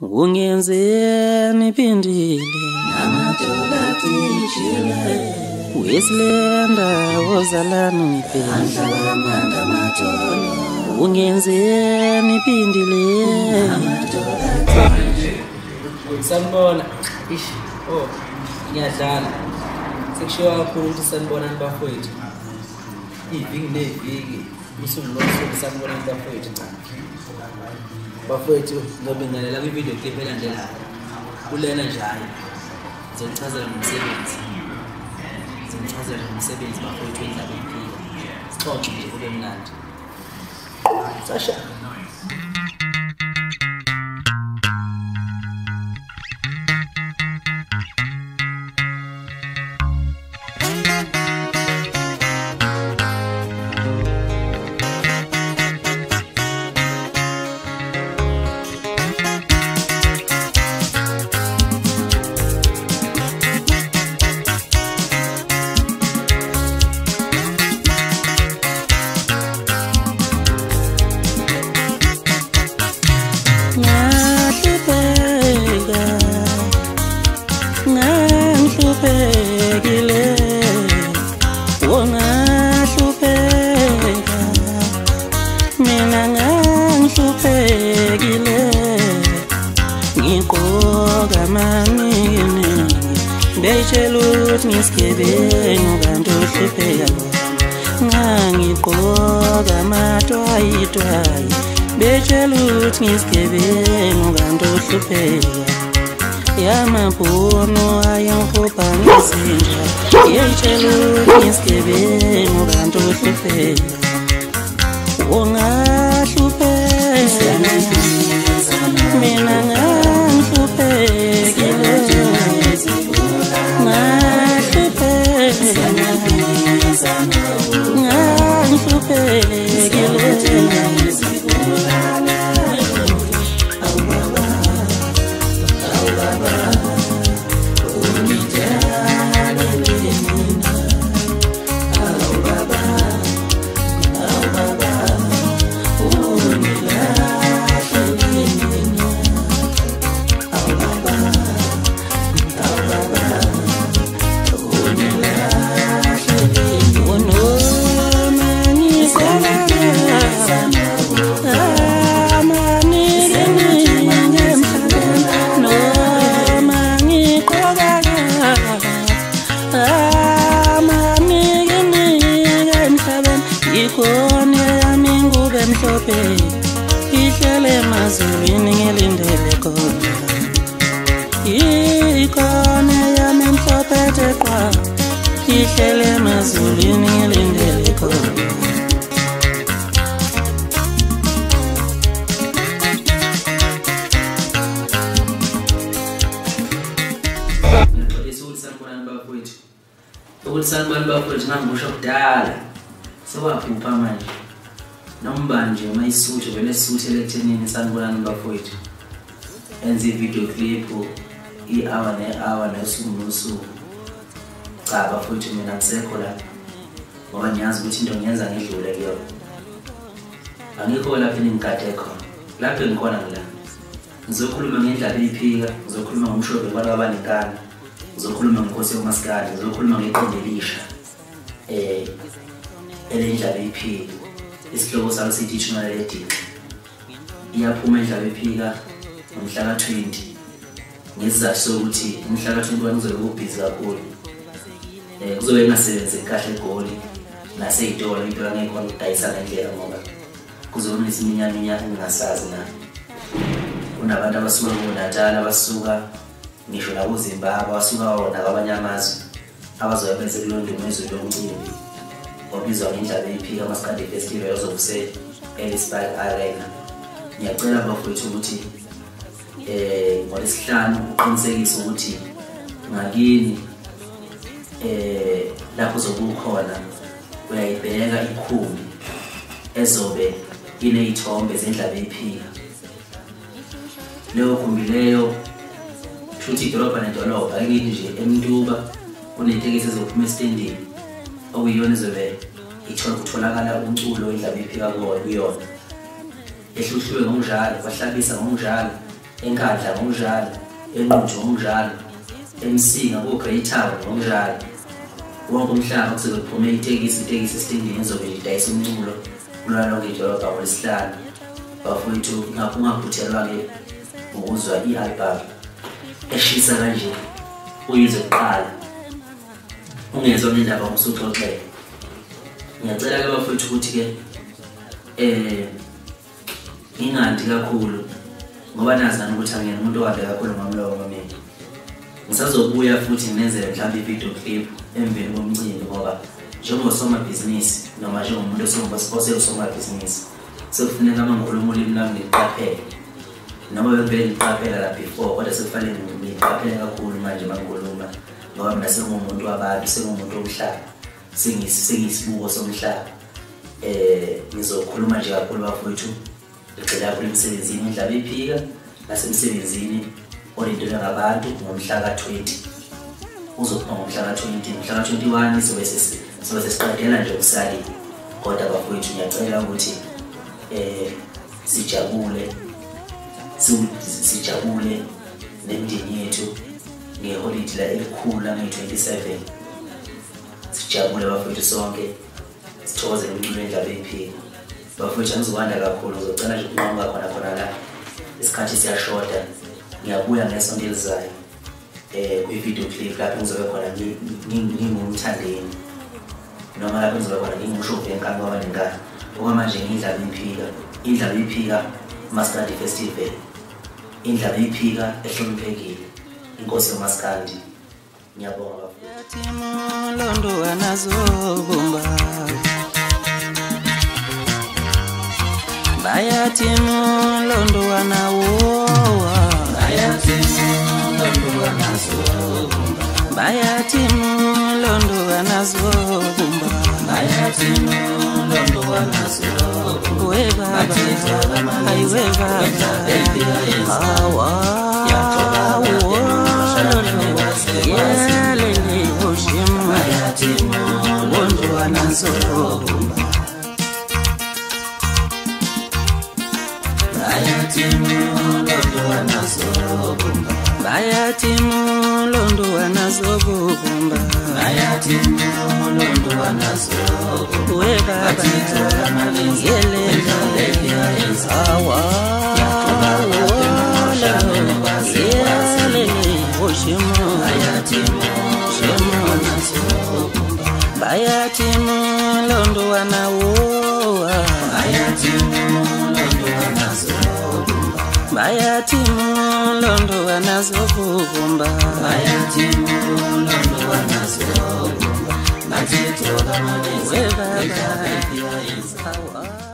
Ungenzeni phindile Namadola cijile Weslenda wozalana ngiphendla Anhlamanda madola Ungenzeni phindile Sanibona. Ish. Oh, ngiyadlala. Sekushiwa kakhulu ukuthi sanibona nibafowethu. Iviki neviki usuku losuku sanibona nibafowethu cha. Bafowethu ngobingelela kwi-video clip elandelayo. Kulena njalo. Ngizonichazela ngomsebenzi. Ngizonichazela ngomsebenzi bafowethu endaba empilo. Sixoxe nje kube mnandi. Sasha. Bechelut ngiskebeng kanti uhlupheka ngangigqoka matwayitwayi bechelut ngiskebeng kanti uhlupheka yamabhono ayangiphopa ngezinja bechelut ngiskebeng kanti uhlupheka ungahlupheka mina ngangihluphekile Ihlele emazulwini ngilindele khona Ikhona yami mhlophe ethe qwa Ihlele emazulwini ngilindele khona Ukuthi sanibona bafowethu ngangibusho kudala sewaphupha manje noma nje mayisuthe vele sisuthe lekuthenini sanibona bafowethu enze video clip i-hour ne-hour nosuku nosuku cha bafowethu mina ngisekho la ngoba ngiyazi ukuthi into ngiyenza ngidlule kuyo angikho lapha engikade khona lapha engikhona ngila ngizokhuluma ngendaba eyiphika ngizokhuluma ngomshophi kwabanekani ngizokhuluma ngekhosi yomaskadi ngizokhuluma ngeqembu elisha elendaba eyiphika isihloko salo sithi Ithuna Lediqi iyaphuma indaba ephika ngomhla ka-20 ngesizathu sokuthi umhla ka-21 kuzobe kubhizi kakhulu kuzobe kungasebenzi kahle eGoli nasey'tolo into angekho ukudayisa ngendlela ngoba kuzobe nesiminyaminya engingasazi na kunabantu abasuka kuNatal abasuka ngisho la kuZimbabwe abasuka wona kwamanye amazwe abazobe benze kulonduma ezwe lomcimbi obizwa ngendaba eyiphika amaskadi festival yozobuse eLisburg Arena. Ngiyacela bafowethu ukuthi ngolesihlanu uqinisekise ukuthi ngakini lapho zokukhona uyayibheka ikhumbi ezobe ineyithombe zendaba eyiphika. Leyo khumbi leyo futhi idolobha nedolobha akini nje eMntuba kunetekisi ezophuma estendini okuyiyona izobe itholakala umculo indaba ephika kuyona ehluhlwe ngokunjalo bahlabisa ngokunjalo eNkandla ngokunjalo, eNquthu ngokunjalo, eMsinga kuGreytown ngokunjalo. Wonke umhlaba kuzobe kuphume itekisi esitendini ezobe idayisa umculo kulona lonke idolobha ngoLwesihlanu. Bafowethu ungaphuthelwa-ke ukuzwa i-album eshisa kanje uyize kuqala ungezona indaba ngosuxoxele. Ngiyacela-ke bafowethu ukuthi-ke ingandi kakhulu ngoba nazi nami ukuthi angiyena umuntu owade kakhulu ngomlomo mina. Ngisazobuya futhi nginenzele mhlawumbe i-video clip emveni komcimbi ngoba njengosomabhizinisi noma njengomuntu osewusomabhizinisi sekufuneka uma ngikhuluma ulimi lami ngiqaphele noma bevele ngiqaphela la before kodwa sekufanele ngiqaphele kakhulu manje uma ngikhuluma ngoba mina sengumuntu wabantu, sengumuntu womhlaba, sengiyisibuko somhlaba. Ngizokhuluma nje kakhulu bafowethu ngicela kakhulu emsebenzini indaba iphika nasemsebenzini olindelwe ngabantu ngomhla ka-20 uzophuma ngomhla ka-20. Mhla ka-21 sobe sesiqedela nje ukusaliwe kodwa bafowethu ngiyacela ukuthi sijabule nemindeni yethu ngeholide la elikhulu lange-27. Sijabule bafowethu sonke, sithokozele umculo wendaba ephika. Bafowethu angizokwanda kakhulu, ngizocela nje ukunqoba khona la isikhathi siyashoda. Ngiyabuya ngesonto elizayo kwi-video clip lapho ngizobe khona ngingumthandeni noma lapho ngizobe khona ngingumshophi wenkani wabanengane. Okwamanje indaba iphika Maskandi Festival, indaba iphika ehloniphekile, inkosi yomaskandi. Ngiyabonga Londo anazobumba Bayati Londo anawoa Bayati Londo anazobumba Bayati Londo anazobumba Bayati Londo anazobumba We baba Ay we baba Awa Yelele Oshim Bayati Londo anazobumba Bayati Londo anazobumba Bayati Londo anazobumba Bayati Londo anazobumba We baba Yelele Awa Yelele Oshim Bayati Bayati Londo anawoa Bayati Londo anazobumba Bayati Londo anazobumba Bayati Londo anazobumba Batitola mane we baba